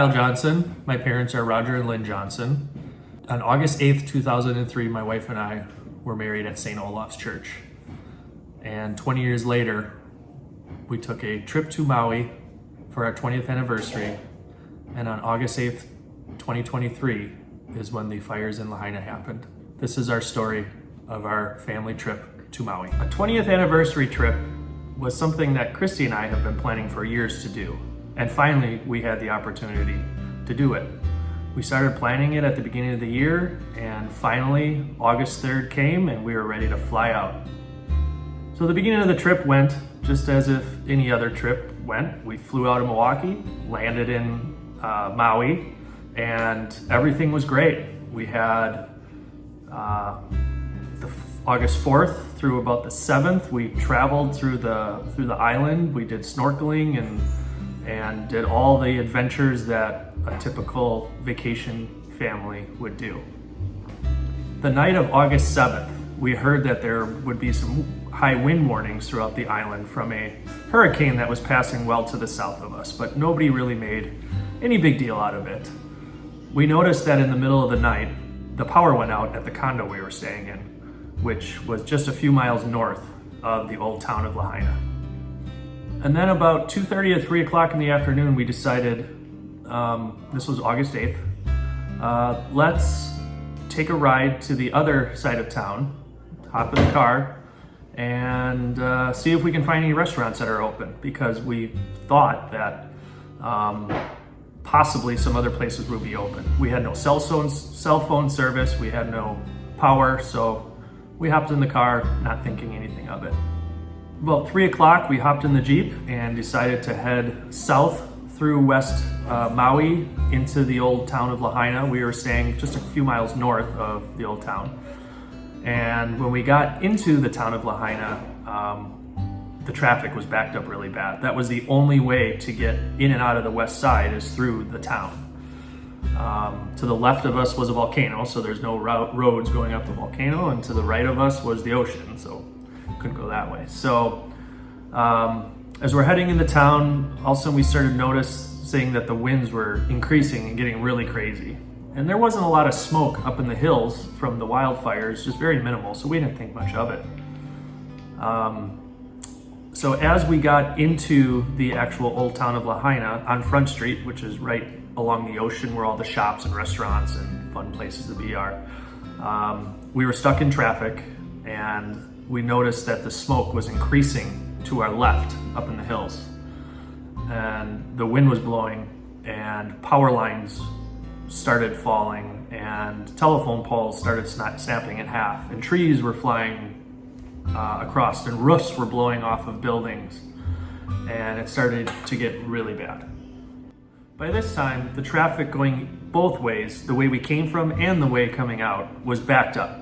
Kyle Johnson. My parents are Roger and Lynn Johnson. On August 8th, 2003, my wife and I were married at St. Olaf's Church. And 20 years later, we took a trip to Maui for our 20th anniversary. And on August 8th, 2023 is when the fires in Lahaina happened. This is our story of our family trip to Maui. A 20th anniversary trip was something that Christy and I have been planning for years to do. And finally, we had the opportunity to do it. We started planning it at the beginning of the year, and finally, August 3rd came and we were ready to fly out. So the beginning of the trip went just as if any other trip went. We flew out of Milwaukee, landed in Maui, and everything was great. We had August 4th through about the 7th, we traveled through the island. We did snorkeling and did all the adventures that a typical vacation family would do. The night of August 7th, we heard that there would be some high wind warnings throughout the island from a hurricane that was passing well to the south of us, but nobody really made any big deal out of it. We noticed that in the middle of the night, the power went out at the condo we were staying in, which was just a few miles north of the old town of Lahaina. And then about 2:30 or 3 o'clock in the afternoon, we decided, this was August 8th, let's take a ride to the other side of town, hop in the car, and see if we can find any restaurants that are open, because we thought that possibly some other places would be open. We had no cell phone service, we had no power, so we hopped in the car, not thinking anything of it. About 3 o'clock, we hopped in the Jeep and decided to head south through West Maui into the old town of Lahaina. We were staying just a few miles north of the old town. And when we got into the town of Lahaina, the traffic was backed up really bad. That was the only way to get in and out of the west side, is through the town. To the left of us was a volcano, so there's no roads going up the volcano, and to the right of us was the ocean, so couldn't go that way. So as we're heading into town, all of a sudden we started noticing that the winds were increasing and getting really crazy. And there wasn't a lot of smoke up in the hills from the wildfires, just very minimal, so we didn't think much of it. So as we got into the actual old town of Lahaina on Front Street, which is right along the ocean where all the shops and restaurants and fun places to be are, we were stuck in traffic, and we noticed that the smoke was increasing to our left up in the hills. And the wind was blowing, and power lines started falling, and telephone poles started snapping in half, and trees were flying across, and roofs were blowing off of buildings, and it started to get really bad. By this time, the traffic going both ways, the way we came from and the way coming out, was backed up,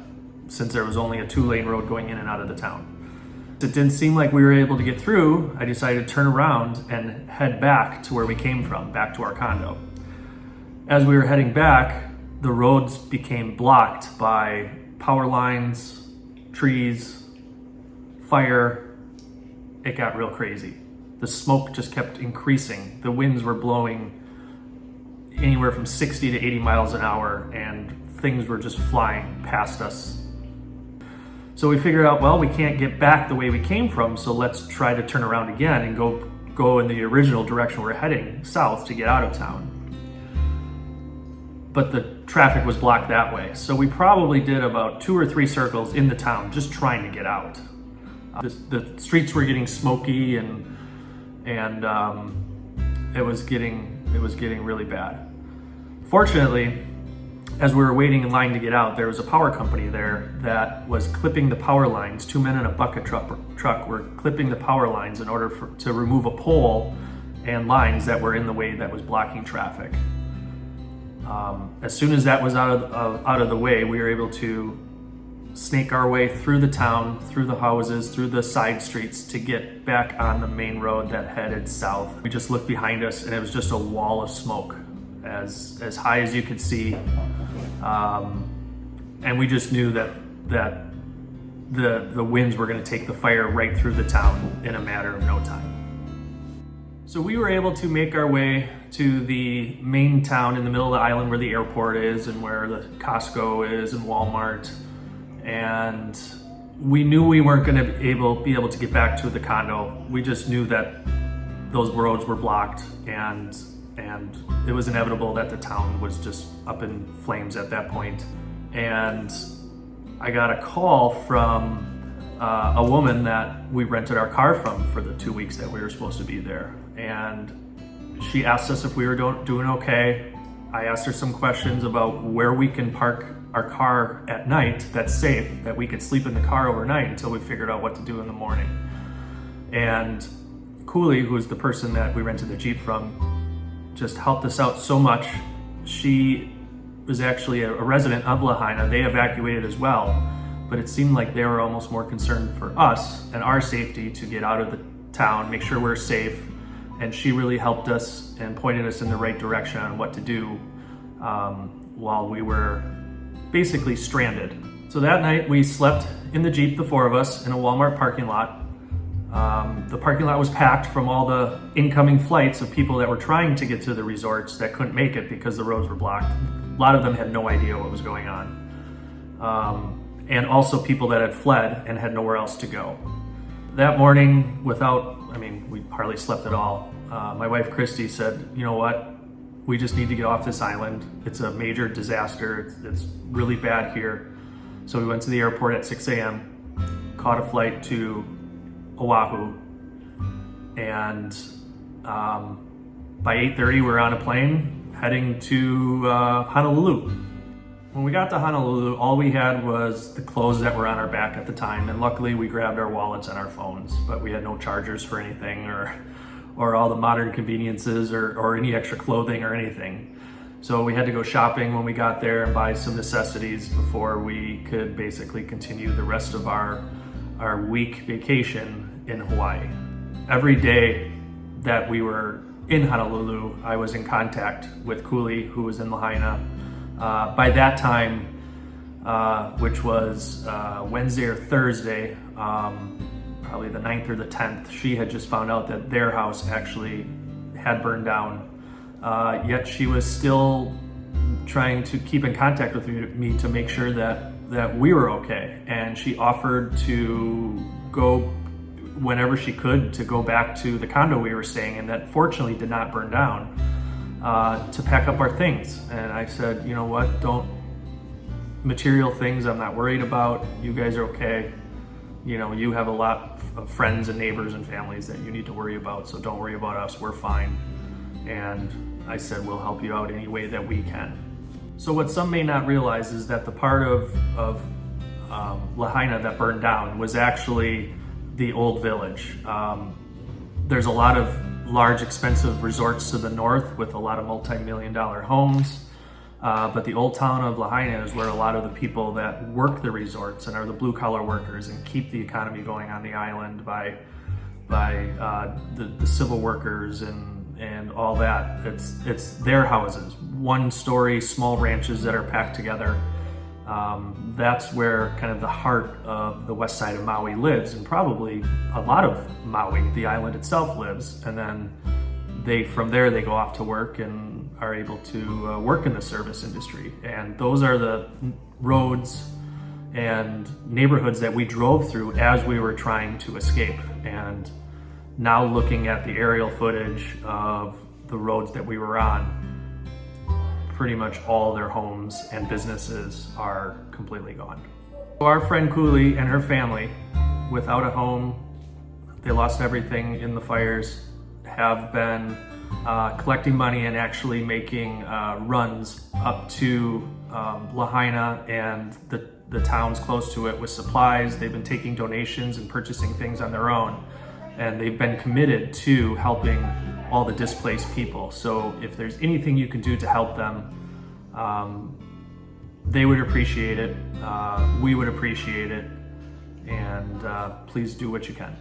since there was only a 2-lane road going in and out of the town. It didn't seem like we were able to get through. I decided to turn around and head back to where we came from, back to our condo. As we were heading back, the roads became blocked by power lines, trees, fire. It got real crazy. The smoke just kept increasing. The winds were blowing anywhere from 60 to 80 miles an hour, and things were just flying past us. So we figured out, well, we can't get back the way we came from, so let's try to turn around again and go in the original direction we're heading, south, to get out of town. But the traffic was blocked that way, so we probably did about 2 or 3 circles in the town just trying to get out. The streets were getting smoky, and it was getting really bad. Fortunately, as we were waiting in line to get out, there was a power company there that was clipping the power lines. 2 men in a bucket truck were clipping the power lines in order to remove a pole and lines that were in the way that was blocking traffic. As soon as that was out of the way, we were able to snake our way through the town, through the houses, through the side streets to get back on the main road that headed south. We just looked behind us, and it was just a wall of smoke as high as you could see. And we just knew that the winds were going to take the fire right through the town in a matter of no time. So we were able to make our way to the main town in the middle of the island where the airport is and where the Costco is and Walmart. And we knew we weren't going to be able to get back to the condo. We just knew that those roads were blocked, and it was inevitable that the town was just up in flames at that point. And I got a call from a woman that we rented our car from for the 2 weeks that we were supposed to be there. And she asked us if we were doing okay. I asked her some questions about where we can park our car at night that's safe, that we could sleep in the car overnight until we figured out what to do in the morning. And Cooley, who's the person that we rented the Jeep from, just helped us out so much. She was actually a resident of Lahaina. They evacuated as well, but it seemed like they were almost more concerned for us and our safety to get out of the town, make sure we're safe. And she really helped us and pointed us in the right direction on what to do while we were basically stranded. So that night we slept in the Jeep, the four of us, in a Walmart parking lot. The parking lot was packed from all the incoming flights of people that were trying to get to the resorts that couldn't make it because the roads were blocked. A lot of them had no idea what was going on. And also people that had fled and had nowhere else to go. That morning, we hardly slept at all. My wife, Christy, said, you know what? We just need to get off this island. It's a major disaster. It's really bad here. So we went to the airport at 6 a.m., caught a flight to Oahu, and by 8:30 we were on a plane heading to Honolulu. When we got to Honolulu, all we had was the clothes that were on our back at the time, and luckily we grabbed our wallets and our phones, but we had no chargers for anything or all the modern conveniences or any extra clothing or anything. So we had to go shopping when we got there and buy some necessities before we could basically continue the rest of our week vacation in Hawaii. Every day that we were in Honolulu, I was in contact with Cooley, who was in Lahaina. By that time, which was Wednesday or Thursday, probably the 9th or the 10th, she had just found out that their house actually had burned down. Yet she was still trying to keep in contact with me to make sure that we were okay. And she offered to go whenever she could to go back to the condo we were staying in that fortunately did not burn down, to pack up our things. And I said, you know what, material things I'm not worried about. You guys are okay. You have a lot of friends and neighbors and families that you need to worry about, so don't worry about us, we're fine. And I said, we'll help you out any way that we can. So what some may not realize is that the part of Lahaina that burned down was actually the old village. There's a lot of large, expensive resorts to the north with a lot of multi-million-dollar homes. But the old town of Lahaina is where a lot of the people that work the resorts and are the blue-collar workers and keep the economy going on the island by the civil workers and all that. It's their houses, one-story small ranches that are packed together. That's where kind of the heart of the west side of Maui lives, and probably a lot of Maui, the island itself, lives. And then from there they go off to work and are able to work in the service industry. And those are the roads and neighborhoods that we drove through as we were trying to escape. And now looking at the aerial footage of the roads that we were on, pretty much all their homes and businesses are completely gone. Our friend Cooley and her family, without a home, they lost everything in the fires, have been collecting money and actually making runs up to Lahaina and the towns close to it with supplies. They've been taking donations and purchasing things on their own, and they've been committed to helping all the displaced people. So if there's anything you can do to help them, they would appreciate it, we would appreciate it, and please do what you can.